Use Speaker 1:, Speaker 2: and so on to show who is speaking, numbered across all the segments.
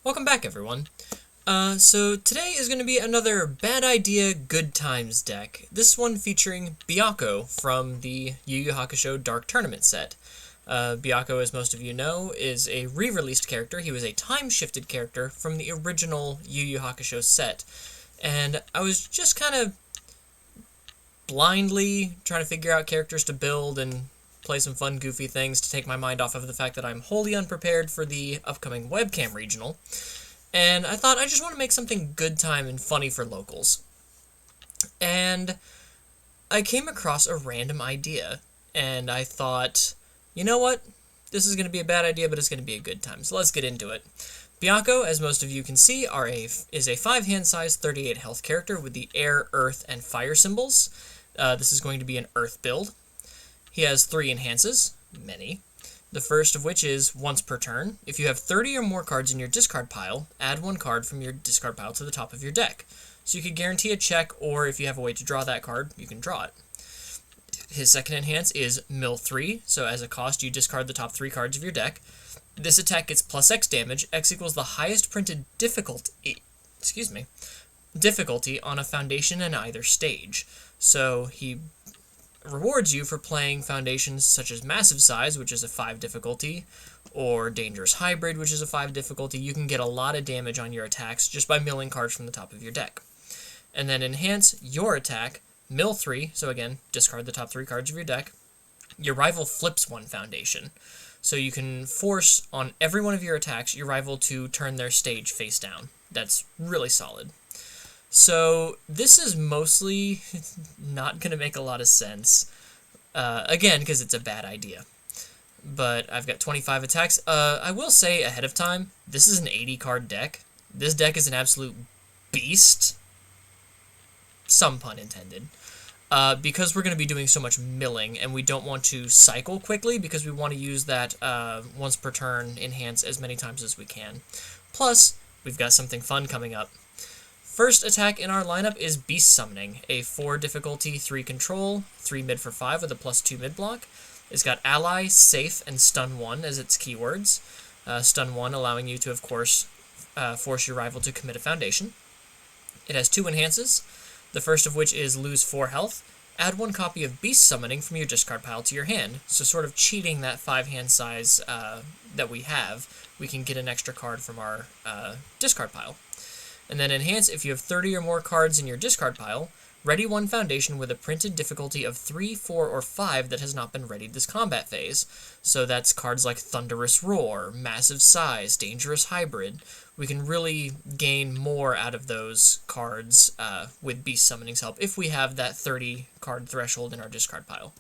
Speaker 1: Welcome back, everyone. So today is going to be another Bad Idea, Good Times deck. This one featuring Byakko from the Yu Yu Hakusho Dark Tournament set. Byakko, as most of you know, is a re-released character. He was a time-shifted character from the original Yu Yu Hakusho set. And I was just kind of blindly trying to figure out characters to build and play some fun, goofy things to take my mind off of the fact that I'm wholly unprepared for the upcoming webcam regional. And I thought I just want to make something good time and funny for locals. And I came across a random idea, and I thought, you know what? This is going to be a bad idea, but it's going to be a good time. So let's get into it. Byakko, as most of you can see, is a 5-hand size 38 health character with the air, earth, and fire symbols. This is going to be an earth build. He has 3 enhances, many. The first of which is once per turn. If you have 30 or more cards in your discard pile, add 1 card from your discard pile to the top of your deck. So you could guarantee a check, or if you have a way to draw that card, you can draw it. His second enhance is mill 3, so as a cost you discard the top 3 cards of your deck. This attack gets plus X damage. X equals the highest printed difficulty on a foundation in either stage. So he rewards you for playing foundations such as Massive Size, which is a 5 difficulty, or Dangerous Hybrid, which is a 5 difficulty. You can get a lot of damage on your attacks just by milling cards from the top of your deck. And then enhance your attack, mill 3, so again, discard the top 3 cards of your deck. Your rival flips 1 foundation. So you can force on every one of your attacks your rival to turn their stage face down. That's really solid. So this is mostly not going to make a lot of sense, again, because it's a bad idea. But I've got 25 attacks. I will say ahead of time, this is an 80-card deck. This deck is an absolute beast. Some pun intended. Because we're going to be doing so much milling, and we don't want to cycle quickly, because we want to use that once per turn enhance as many times as we can. Plus, we've got something fun coming up. First attack in our lineup is Beast Summoning, a 4 difficulty, 3 control, 3 mid for 5 with a +2 mid block. It's got Ally, Safe, and Stun 1 as its keywords. Stun 1 allowing you to, of course, force your rival to commit a foundation. It has 2 enhances, the first of which is lose 4 health. Add 1 copy of Beast Summoning from your discard pile to your hand, so sort of cheating that 5-hand size that we have, we can get an extra card from our discard pile. And then enhance if you have 30 or more cards in your discard pile, ready 1 foundation with a printed difficulty of 3, 4, or 5 that has not been readied this combat phase. So that's cards like Thunderous Roar, Massive Size, Dangerous Hybrid. We can really gain more out of those cards with Beast Summoning's help if we have that 30 card threshold in our discard pile.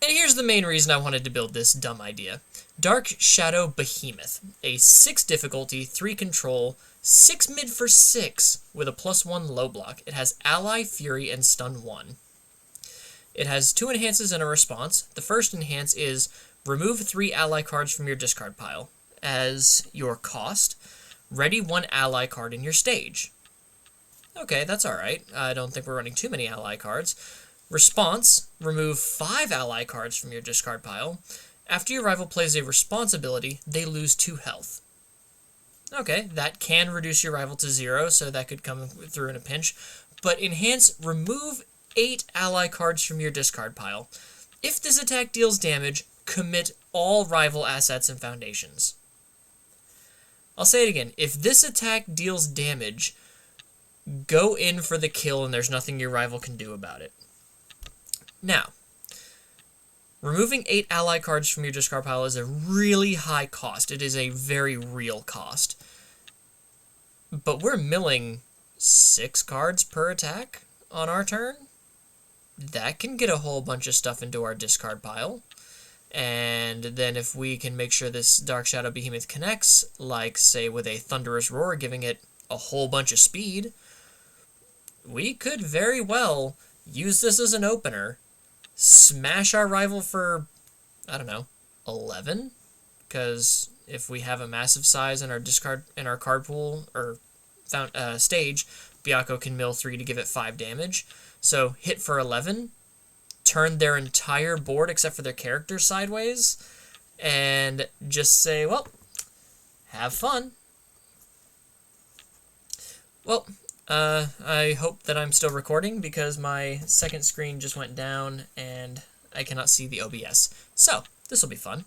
Speaker 1: And here's the main reason I wanted to build this dumb idea. Dark Shadow Behemoth, a 6 difficulty, 3 control, 6 mid for 6 with a +1 low block. It has Ally, Fury, and Stun 1. It has 2 enhances and a response. The first enhance is remove 3 ally cards from your discard pile. As your cost, ready 1 ally card in your stage. Okay, that's alright. I don't think we're running too many ally cards. Response, remove 5 ally cards from your discard pile. After your rival plays a response ability, they lose 2 health. Okay, that can reduce your rival to 0, so that could come through in a pinch. But enhance, remove 8 ally cards from your discard pile. If this attack deals damage, commit all rival assets and foundations. I'll say it again. If this attack deals damage, go in for the kill and there's nothing your rival can do about it. Now, removing 8 ally cards from your discard pile is a really high cost. It is a very real cost. But we're milling 6 cards per attack on our turn. That can get a whole bunch of stuff into our discard pile. And then if we can make sure this Dark Shadow Behemoth connects, like, say, with a Thunderous Roar, giving it a whole bunch of speed, we could very well use this as an opener, smash our rival for, I don't know, 11? Because if we have a Massive Size in our card pool, or stage, Byakko can mill 3 to give it 5 damage. So hit for 11, turn their entire board except for their character sideways, and just say, well, Have fun! Well, I hope that I'm still recording because my second screen just went down and I cannot see the OBS. So, this will be fun.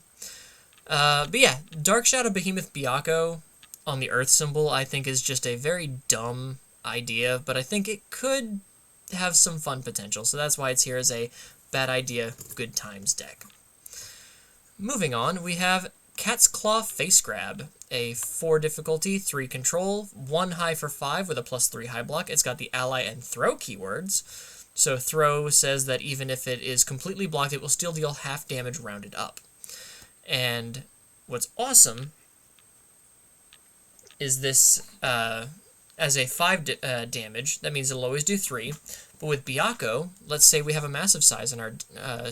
Speaker 1: But yeah, Dark Shadow Behemoth Byakko on the Earth symbol I think is just a very dumb idea, but I think it could have some fun potential, so that's why it's here as a bad idea, good times deck. Moving on, we have Cat's Claw Face Grab, a 4 difficulty, 3 control, 1 high for 5 with a +3 high block. It's got the ally and throw keywords. So throw says that even if it is completely blocked, it will still deal half damage rounded up. And what's awesome is this, as a 5 damage, that means it'll always do 3. But with Byakko, let's say we have a massive size in our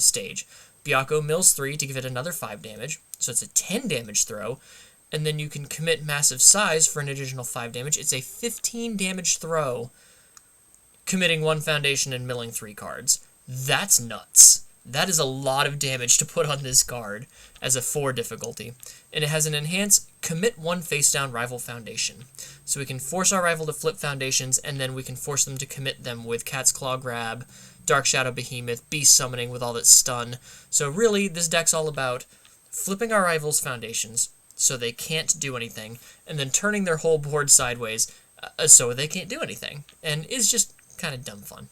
Speaker 1: stage. Byakko mills 3 to give it another 5 damage, so it's a 10 damage throw, and then you can commit massive size for an additional 5 damage. It's a 15 damage throw, committing 1 foundation and milling 3 cards. That's nuts. That is a lot of damage to put on this card as a 4 difficulty. And it has an enhance, commit 1 face down rival foundation. So we can force our rival to flip foundations, and then we can force them to commit them with Cat's Claw Grab, Dark Shadow Behemoth, Beast Summoning with all its stun. So really, this deck's all about flipping our rivals' foundations so they can't do anything, and then turning their whole board sideways so they can't do anything. And it's just kind of dumb fun.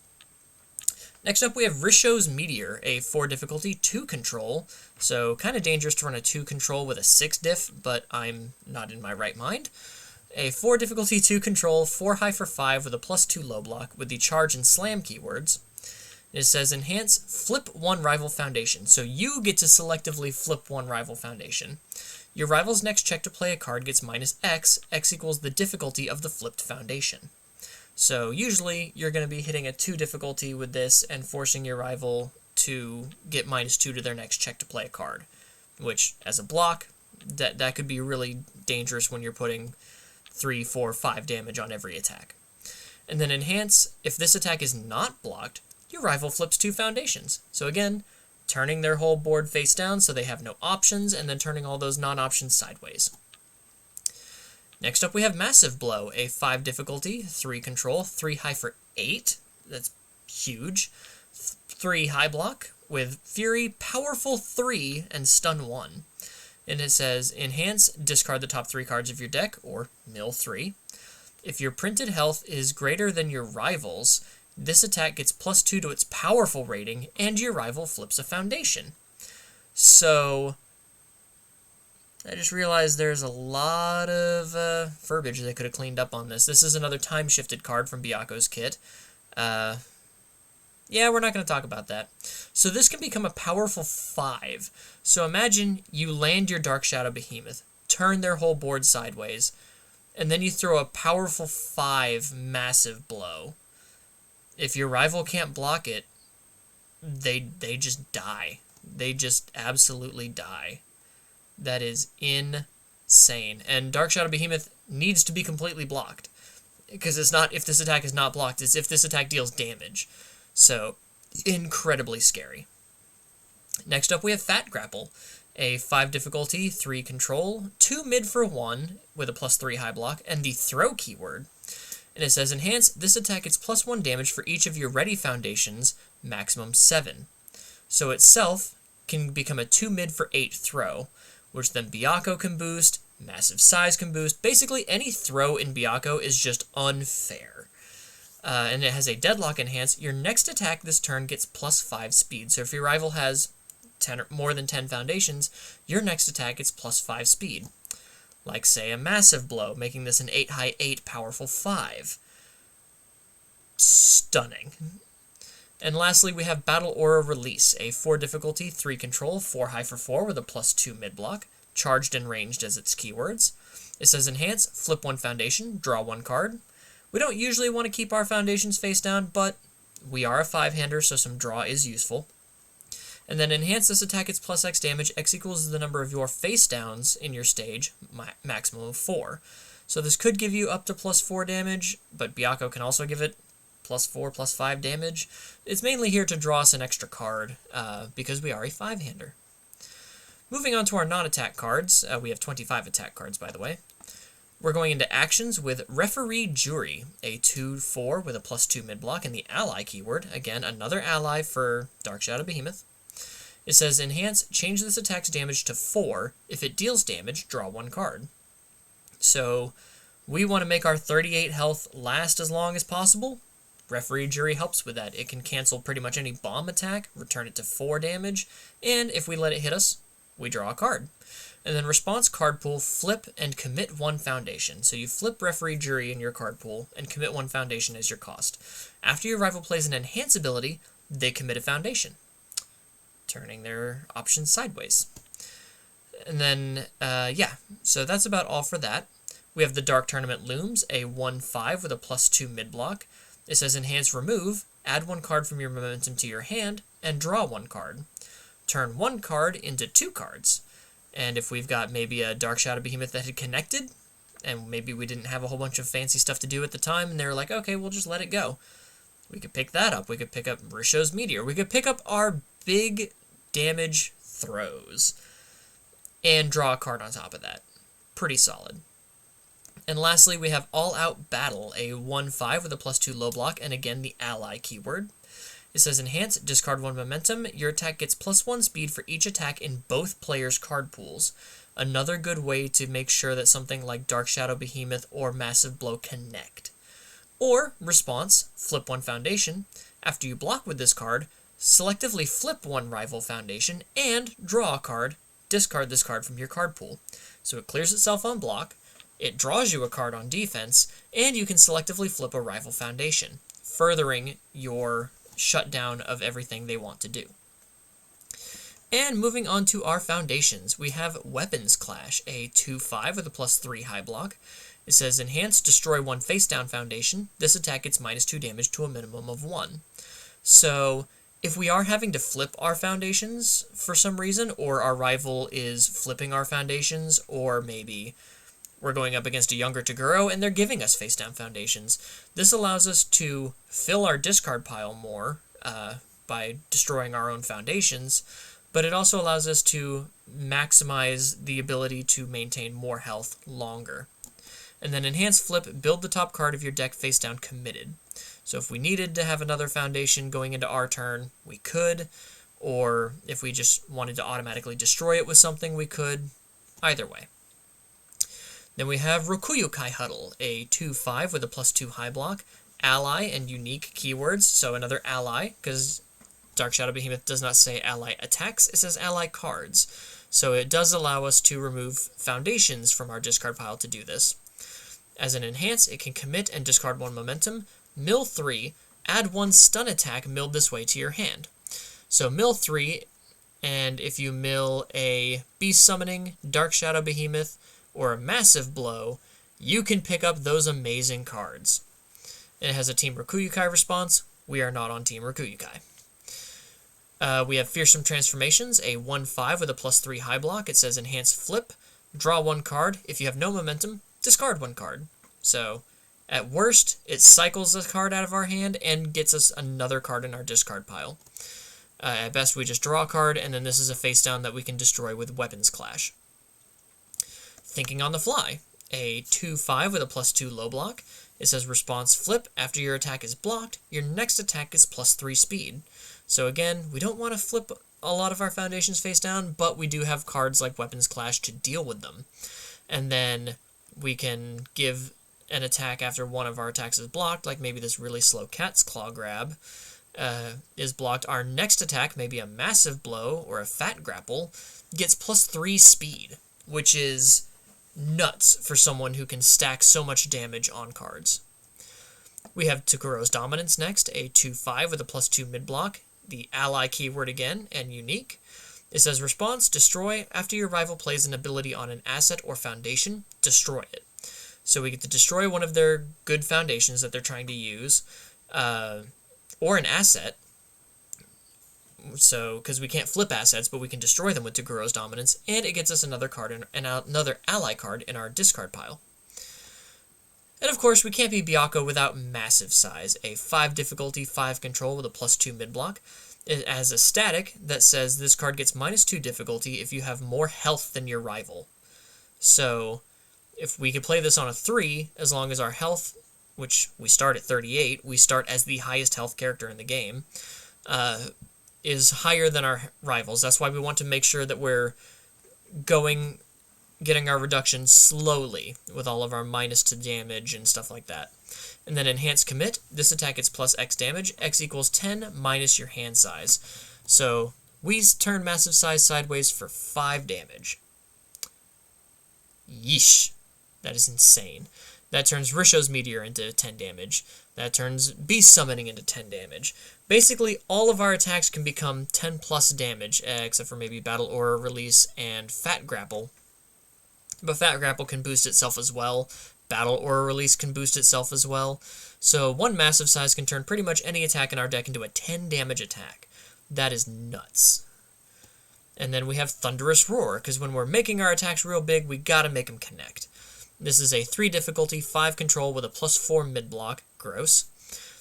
Speaker 1: Next up, we have Risho's Meteor, a 4 difficulty, 2 control. So kind of dangerous to run a 2 control with a 6 diff, but I'm not in my right mind. A 4 difficulty, 2 control, 4 high for 5 with a +2 low block with the charge and slam keywords. It says enhance, flip 1 rival foundation. So you get to selectively flip 1 rival foundation. Your rival's next check to play a card gets -X. X equals the difficulty of the flipped foundation. So usually you're going to be hitting a 2 difficulty with this and forcing your rival to get -2 to their next check to play a card, which as a block, that could be really dangerous when you're putting 3, 4, 5 damage on every attack. And then enhance, if this attack is not blocked, your rival flips 2 foundations. So again, turning their whole board face down so they have no options, and then turning all those non-options sideways. Next up, we have Massive Blow, a 5 difficulty, 3 control, 3 high for 8. That's huge. 3 high block with Fury, Powerful 3, and Stun 1. And it says, enhance, discard the top 3 cards of your deck, or mill 3. If your printed health is greater than your rival's, this attack gets +2 to its powerful rating, and your rival flips a foundation. So I just realized there's a lot of verbiage they could have cleaned up on this. This is another time-shifted card from Byakko's kit. Yeah, we're not going to talk about that. So this can become a powerful 5. So imagine you land your Dark Shadow Behemoth, turn their whole board sideways, and then you throw a powerful 5 Massive Blow. If your rival can't block it, they just die. They just absolutely die. That is insane. And Dark Shadow Behemoth needs to be completely blocked. Because it's not if this attack is not blocked, it's if this attack deals damage. So, incredibly scary. Next up, we have Fat Grapple. A 5 difficulty, 3 control, 2 mid for 1 with a +3 high block, and the throw keyword. And it says, enhance, this attack gets +1 damage for each of your ready foundations, maximum 7. So itself can become a 2 mid for 8 throw, which then Byakko can boost, massive size can boost. Basically, any throw in Byakko is just unfair. And it has a deadlock enhance. Your next attack this turn gets +5 speed. So if your rival has 10 or more than 10 foundations, your next attack gets +5 speed. Like, say, a Massive Blow, making this an 8 high 8 powerful 5. Stunning. And lastly, we have Battle Aura Release, a 4 difficulty, 3 control, 4 high for 4 with a +2 mid block, charged and ranged as its keywords. It says enhance, flip 1 foundation, draw 1 card. We don't usually want to keep our foundations face down, but we are a 5-hander, so some draw is useful. And then enhance, this attack gets +X damage. X equals the number of your face downs in your stage, maximum of 4. So this could give you up to +4 damage, but Byakko can also give it +4, +5 damage. It's mainly here to draw us an extra card, because we are a 5-hander. Moving on to our non-attack cards, we have 25 attack cards, by the way. We're going into actions with Referee Jury, a 2/4 with a +2 mid-block, and the ally keyword. Again, another ally for Dark Shadow Behemoth. It says, enhance, change this attack's damage to 4. If it deals damage, draw 1 card. So, we want to make our 38 health last as long as possible. Referee Jury helps with that. It can cancel pretty much any bomb attack, return it to 4 damage, and if we let it hit us, we draw a card. And then response card pool, flip and commit 1 foundation. So you flip Referee Jury in your card pool and commit 1 foundation as your cost. After your rival plays an enhance ability, they commit a foundation, turning their options sideways. And then, so that's about all for that. We have the Dark Tournament Looms, a 1/5 with a +2 mid-block. It says enhance remove, add 1 card from your momentum to your hand, and draw 1 card. Turn 1 card into 2 cards. And if we've got maybe a Dark Shadow Behemoth that had connected, and maybe we didn't have a whole bunch of fancy stuff to do at the time, and they were like, okay, we'll just let it go. We could pick that up. We could pick up Risho's Meteor. We could pick up our big damage throws and draw a card on top of that. Pretty solid. And lastly, we have All Out Battle, a 1/5 with a +2 low block, and again, the ally keyword. It says enhance, discard 1 momentum. Your attack gets +1 speed for each attack in both players' card pools. Another good way to make sure that something like Dark Shadow Behemoth or Massive Blow connect. Or, response, flip 1 foundation. After you block with this card, selectively flip 1 rival foundation and draw a card. Discard this card from your card pool. So it clears itself on block, it draws you a card on defense, and you can selectively flip a rival foundation, furthering your shutdown of everything they want to do. And moving on to our foundations, we have Weapons Clash, a 2/5 with a +3 high block. It says enhance, destroy 1 face down foundation. This attack gets -2 damage to a minimum of 1. So if we are having to flip our foundations for some reason, or our rival is flipping our foundations, or maybe we're going up against a younger Toguro and they're giving us face down foundations, this allows us to fill our discard pile more by destroying our own foundations, but it also allows us to maximize the ability to maintain more health longer. And then enhance flip, build the top card of your deck face down committed. So if we needed to have another foundation going into our turn, we could, or if we just wanted to automatically destroy it with something, we could. Either way. Then we have Rokuyukai Huddle, a 2/5 with a +2 high block, ally and unique keywords, so another ally, because Dark Shadow Behemoth does not say ally attacks, it says ally cards. So it does allow us to remove foundations from our discard pile to do this. As an enhance, it can commit and discard 1 momentum, mill 3, add 1 stun attack milled this way to your hand. So mill 3, and if you mill a Beast Summoning, Dark Shadow Behemoth, or a Massive Blow, you can pick up those amazing cards. And it has a Team Rokuyukai response. We are not on Team Rokuyukai. We have Fearsome Transformations, a 1/5 with a +3 high block. It says enhance flip, draw 1 card. If you have no momentum, discard 1 card. So, at worst, it cycles a card out of our hand and gets us another card in our discard pile. At best, we just draw a card, and then this is a face down that we can destroy with Weapons Clash. Thinking on the Fly, a 2/5 with a +2 low block. It says response flip, after your attack is blocked, your next attack gets +3 speed. So again, we don't want to flip a lot of our foundations face down, but we do have cards like Weapons Clash to deal with them. And then we can give an attack after one of our attacks is blocked, like maybe this really slow Cat's Claw grab is blocked. Our next attack, maybe a Massive Blow or a Fat Grapple, gets +3 speed, which is nuts for someone who can stack so much damage on cards. We have Toguro's Dominance next, a 2/5 with a +2 mid-block, the ally keyword again, and unique. It says response, destroy, after your rival plays an ability on an asset or foundation, destroy it. So we get to destroy one of their good foundations that they're trying to use, or an asset. So, because we can't flip assets, but we can destroy them with Toguro's Dominance, and it gets us another card and another ally card in our discard pile. And of course, we can't be Byakko without Massive Size, a 5 difficulty, 5 control with a +2 mid-block. It has a static that says this card gets -2 difficulty if you have more health than your rival. So if we could play this on a 3, as long as our health, which we start at 38, we start as the highest health character in the game, is higher than our rivals. That's why we want to make sure that we're getting our reduction slowly with all of our -2 damage and stuff like that. And then Enhanced Commit, this attack gets plus X damage. X equals 10 minus your hand size. So we turn Massive Size sideways for 5 damage. Yeesh. That is insane. That turns Risho's Meteor into 10 damage. That turns Beast Summoning into 10 damage. Basically, all of our attacks can become 10 plus damage, except for maybe Battle Aura Release and Fat Grapple. But Fat Grapple can boost itself as well. Battle Aura Release can boost itself as well. So one Massive Size can turn pretty much any attack in our deck into a 10 damage attack. That is nuts. And then we have Thunderous Roar, because when we're making our attacks real big, we gotta make them connect. This is a 3 difficulty, 5 control with a +4 mid-block. Gross.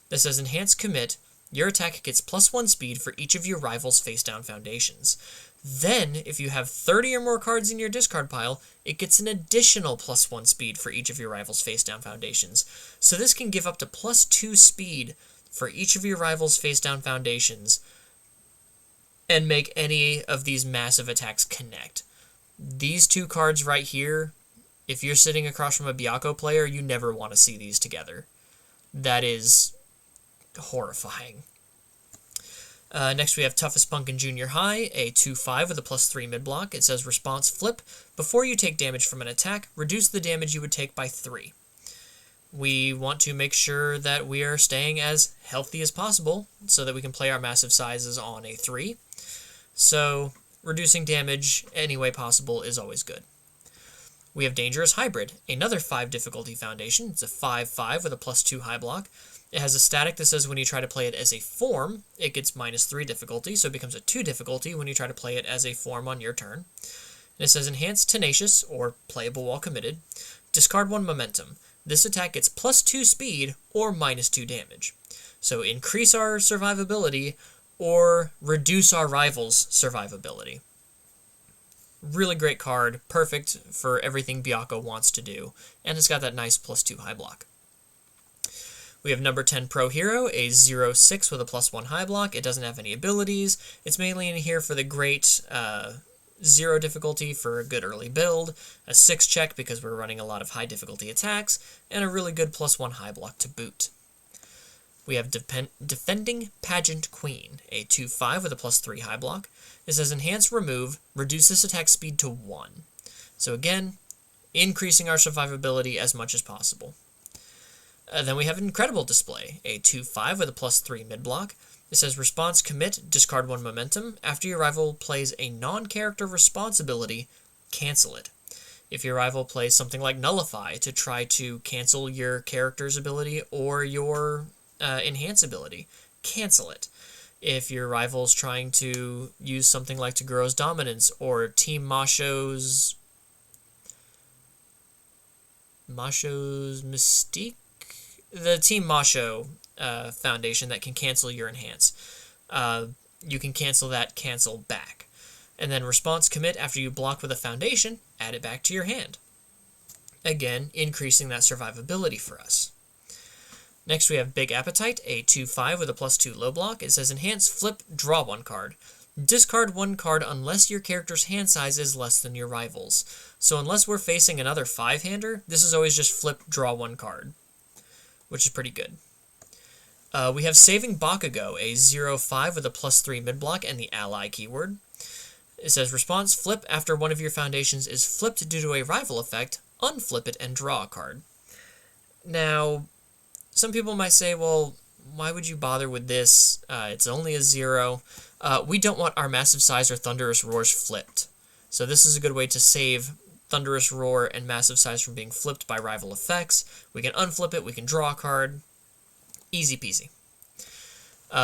Speaker 1: This has Enhanced Commit. Your attack gets +1 speed for each of your rivals' face-down foundations. Then, if you have 30 or more cards in your discard pile, it gets an additional +1 speed for each of your rivals' face-down foundations. So this can give up to +2 speed for each of your rivals' face-down foundations and make any of these massive attacks connect. These two cards right here, if you're sitting across from a Byakko player, you never want to see these together. That is horrifying. Next we have Toughest Punk in Junior High, a 2/5 with a +3 mid-block. It says Response Flip. Before you take damage from an attack, reduce the damage you would take by 3. We want to make sure that we are staying as healthy as possible so that we can play our Massive Sizes on a 3. So reducing damage any way possible is always good. We have Dangerous Hybrid, another 5 difficulty foundation. It's a 5/5 with a +2 high block. It has a static that says when you try to play it as a form, it gets -3 difficulty, so it becomes a 2 difficulty when you try to play it as a form on your turn. And it says Enhanced Tenacious, or playable while committed. Discard 1 momentum. This attack gets +2 speed or -2 damage. So increase our survivability or reduce our rival's survivability. Really great card, perfect for everything Byakko wants to do, and it's got that nice +2 high block. We have number 10 Pro Hero, a 0/6 with a +1 high block. It doesn't have any abilities. It's mainly in here for the great 0 difficulty for a good early build, a 6 check because we're running a lot of high difficulty attacks, and a really good +1 high block to boot. We have Defending Pageant Queen, a 2/5 with a +3 high block. It says Enhance Remove, reduce this attack speed to 1. So again, increasing our survivability as much as possible. Then we have Incredible Display, a 2/5 with a +3 mid-block. It says Response Commit, discard 1 momentum. After your rival plays a non-character responsibility, cancel it. If your rival plays something like Nullify to try to cancel your character's ability or your enhance ability, cancel it. If your rival's trying to use something like Togoro's Dominance or Team Masho's Mystique, the Team Masho foundation that can cancel your enhance, you can cancel that cancel back. And then Response Commit, after you block with a foundation, add it back to your hand. Again, increasing that survivability for us. Next we have Big Appetite, a 2/5 with a +2 low block. It says Enhance Flip, draw 1 card. Discard 1 card unless your character's hand size is less than your rival's. So unless we're facing another 5-hander, this is always just flip, draw 1 card, which is pretty good. We have Saving Bakugo, a 0/5 with a +3 mid-block and the ally keyword. It says Response Flip, after one of your foundations is flipped due to a rival effect, unflip it and draw a card. Now, some people might say, well, why would you bother with this? It's only a 0. We don't want our Massive Size or Thunderous Roars flipped. So this is a good way to save Thunderous Roar and Massive Size from being flipped by rival effects. We can unflip it, we can draw a card. Easy peasy.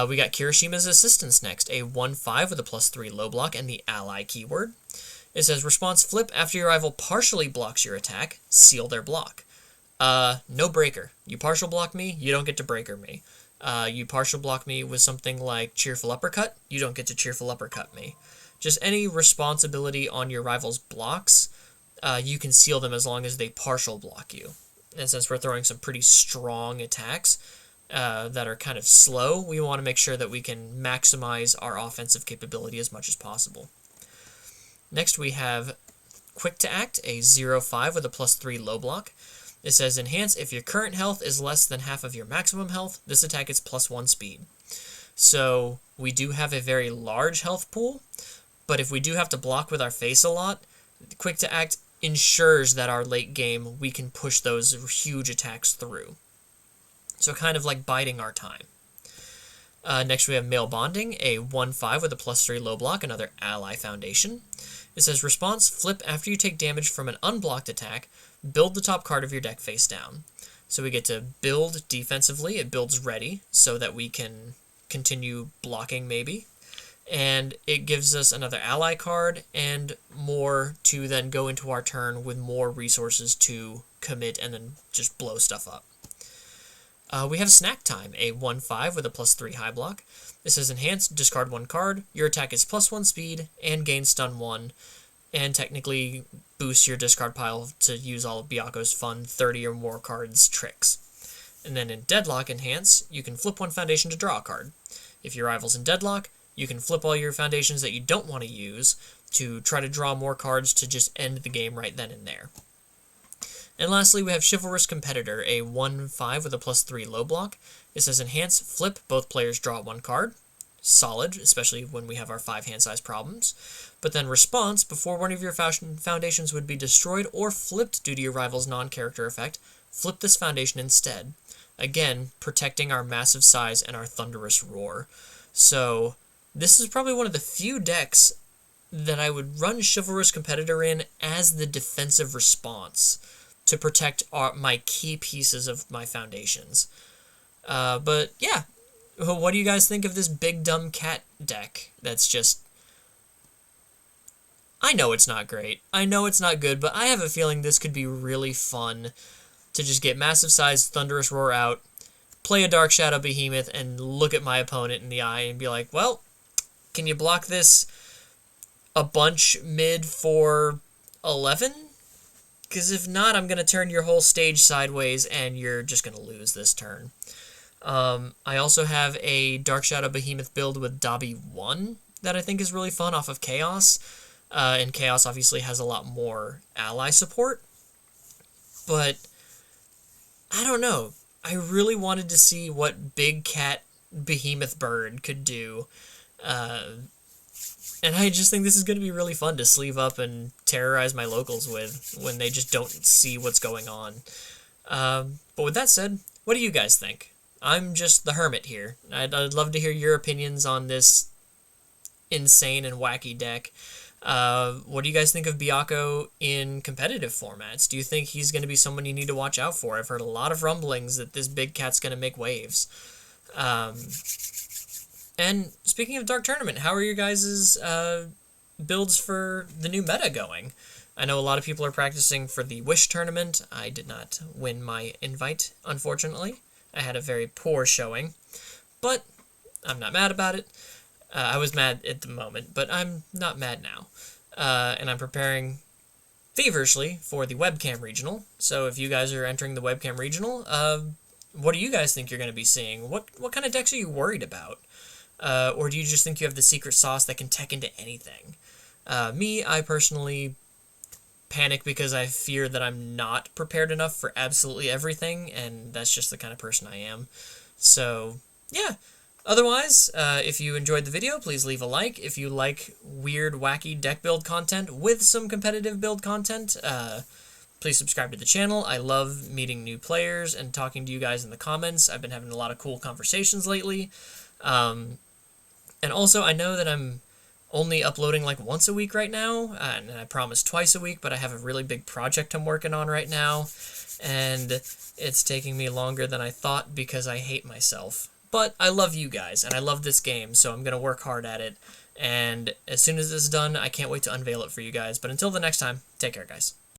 Speaker 1: We got Kirishima's Assistance next, a 1/5 with a +3 low block and the ally keyword. It says Response Flip, after your rival partially blocks your attack, seal their block. No breaker. You partial block me, you don't get to breaker me. You partial block me with something like Cheerful Uppercut, you don't get to Cheerful Uppercut me. Just any responsibility on your rival's blocks, you can seal them as long as they partial block you. And since we're throwing some pretty strong attacks that are kind of slow, we want to make sure that we can maximize our offensive capability as much as possible. Next we have Quick to Act, a 0/5 with a +3 low block. It says, enhance if your current health is less than half of your maximum health, this attack gets +1 speed. So we do have a very large health pool, but if we do have to block with our face a lot, Quick to Act ensures that our late game we can push those huge attacks through. So kind of like biding our time. Next we have Male Bonding, a 1/5 with a +3 low block, another ally foundation. It says, response, flip after you take damage from an unblocked attack, build the top card of your deck face down. So we get to build defensively, it builds ready, so that we can continue blocking maybe. And it gives us another ally card and more to then go into our turn with more resources to commit and then just blow stuff up. We have Snack Time, a 1/5 with a +3 high block. It says enhance, discard 1 card, your attack is +1 speed, and gain stun 1, and technically boosts your discard pile to use all of Byakko's fun 30 or more cards tricks. And then in Deadlock Enhance, you can flip 1 foundation to draw a card. If your rival's in Deadlock, you can flip all your foundations that you don't want to use to try to draw more cards to just end the game right then and there. And lastly, we have Chivalrous Competitor, a 1/5 with a +3 low block. It says enhance, flip, both players draw 1 card. Solid, especially when we have our 5 hand size problems. But then response, before one of your foundations would be destroyed or flipped due to your rival's non-character effect, flip this foundation instead. Again, protecting our massive size and our thunderous roar. So this is probably one of the few decks that I would run Chivalrous Competitor in as the defensive response to protect my key pieces of my foundations. But yeah, what do you guys think of this big dumb cat deck that's just... I know it's not great, I know it's not good, but I have a feeling this could be really fun to just get massive size Thunderous Roar out, play a Dark Shadow Behemoth, and look at my opponent in the eye and be like, well, can you block this a bunch mid for 11? Because if not, I'm going to turn your whole stage sideways, and you're just going to lose this turn. I also have a Dark Shadow Behemoth build with Dobby 1 that I think is really fun off of Chaos. And Chaos obviously has a lot more ally support. But, I don't know. I really wanted to see what Big Cat Behemoth Bird could do. And I just think this is going to be really fun to sleeve up and terrorize my locals with when they just don't see what's going on. But with that said, what do you guys think? I'm just the Hermit here. I'd love to hear your opinions on this insane and wacky deck. What do you guys think of Byakko in competitive formats? Do you think he's going to be someone you need to watch out for? I've heard a lot of rumblings that this big cat's going to make waves. And speaking of Dark Tournament, how are your guys' builds for the new meta going? I know a lot of people are practicing for the Wish Tournament. I did not win my invite, unfortunately. I had a very poor showing, but I'm not mad about it. I was mad at the moment, but I'm not mad now. And I'm preparing feverishly for the Webcam Regional. So if you guys are entering the Webcam Regional, what do you guys think you're going to be seeing? What kind of decks are you worried about? Or do you just think you have the secret sauce that can tech into anything? I personally panic because I fear that I'm not prepared enough for absolutely everything, and that's just the kind of person I am. So, yeah. Otherwise, if you enjoyed the video, please leave a like. If you like weird, wacky deck build content with some competitive build content, please subscribe to the channel. I love meeting new players and talking to you guys in the comments. I've been having a lot of cool conversations lately. And also, I know that I'm only uploading like once a week right now, and I promised twice a week, but I have a really big project I'm working on right now, and it's taking me longer than I thought because I hate myself. But I love you guys, and I love this game, so I'm going to work hard at it, and as soon as it's done, I can't wait to unveil it for you guys. But until the next time, take care, guys.